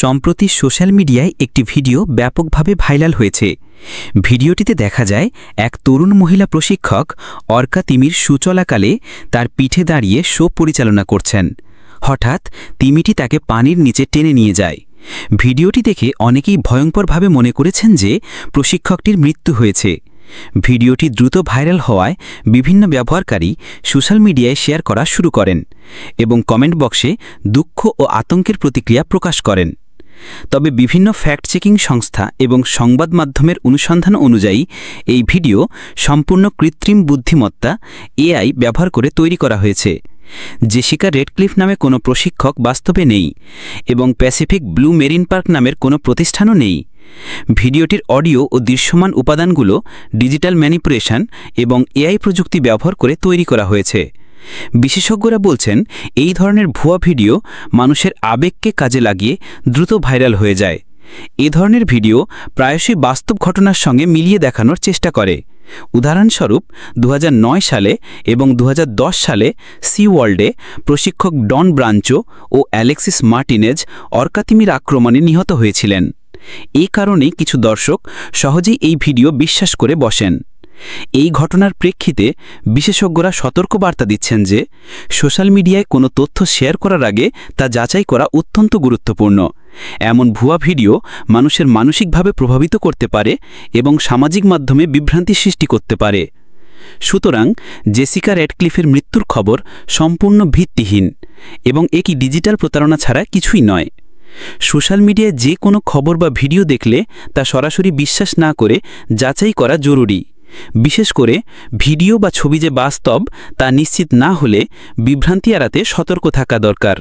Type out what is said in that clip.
সম্প্রতি সোশ্যাল মিডিয়ায় একটি ভিডিও ব্যাপকভাবে ভাইরাল হয়েছে। ভিডিওটিতে দেখা যায় এক তরুণ মহিলা প্রশিক্ষক অর্কা তিমির শো চলাকালে তার পিঠে দাঁড়িয়ে শো পরিচালনা করছেন। হঠাৎ তিমিটি তাকে পানির নিচে টেনে নিয়ে যায়। ভিডিওটি দেখে অনেকেই ভয়ঙ্করভাবে মনে করেছেন যে প্রশিক্ষকটির মৃত্যু হয়েছে। ভিডিওটি দ্রুত ভাইরাল হওয়ায় বিভিন্ন ব্যবহারকারী সোশ্যাল মিডিয়ায় শেয়ার করা শুরু করেন এবং কমেন্ট বক্সে দুঃখ ও আতঙ্কের প্রতিক্রিয়া প্রকাশ করেন। তবে বিভিন্ন ফ্যাক্ট চেকিং সংস্থা এবং সংবাদ মাধ্যমের অনুসন্ধান অনুযায়ী এই ভিডিও সম্পূর্ণ কৃত্রিম বুদ্ধিমত্তা এআই ব্যবহার করে তৈরি করা হয়েছে। জেসিকা রেডক্লিফ নামে কোনো প্রশিক্ষক বাস্তবে নেই এবং প্যাসিফিক ব্লু মেরিন পার্ক নামের কোনো প্রতিষ্ঠানও নেই। ভিডিওটির অডিও ও দৃশ্যমান উপাদানগুলো ডিজিটাল ম্যানিপুলেশন এবং এআই প্রযুক্তি ব্যবহার করে তৈরি করা হয়েছে। বিশেষজ্ঞরা বলছেন এই ধরনের ভুয়া ভিডিও মানুষের আবেগকে কাজে লাগিয়ে দ্রুত ভাইরাল হয়ে যায়। এ ধরনের ভিডিও প্রায়শই বাস্তব ঘটনার সঙ্গে মিলিয়ে দেখানোর চেষ্টা করে। উদাহরণস্বরূপ 2009 সালে এবং 2010 সালে সি ওয়ার্ল্ডে প্রশিক্ষক ডন ব্রাঞ্চো ও অ্যালেক্সিস মার্টিনেজ অর্কা তিমির আক্রমণে নিহত হয়েছিলেন। এই কারণেই কিছু দর্শক সহজেই এই ভিডিও বিশ্বাস করে বসেন। এই ঘটনার প্রেক্ষিতে বিশেষজ্ঞরা সতর্কবার্তা দিচ্ছেন যে সোশ্যাল মিডিয়ায় কোনো তথ্য শেয়ার করার আগে তা যাচাই করা অত্যন্ত গুরুত্বপূর্ণ। এমন ভুয়া ভিডিও মানুষের মানসিকভাবে প্রভাবিত করতে পারে এবং সামাজিক মাধ্যমে বিভ্রান্তি সৃষ্টি করতে পারে। সুতরাং জেসিকা রেডক্লিফের মৃত্যুর খবর সম্পূর্ণ ভিত্তিহীন এবং এটি ডিজিটাল প্রতারণা ছাড়া কিছুই নয়। সোশ্যাল মিডিয়ায় যে কোনো খবর বা ভিডিও দেখলে তা সরাসরি বিশ্বাস না করে যাচাই করা জরুরি। বিশেষ করে ভিডিও বা ছবি যে বাস্তব তা নিশ্চিত না হলে বিভ্রান্তি এড়াতে সতর্ক থাকা দরকার।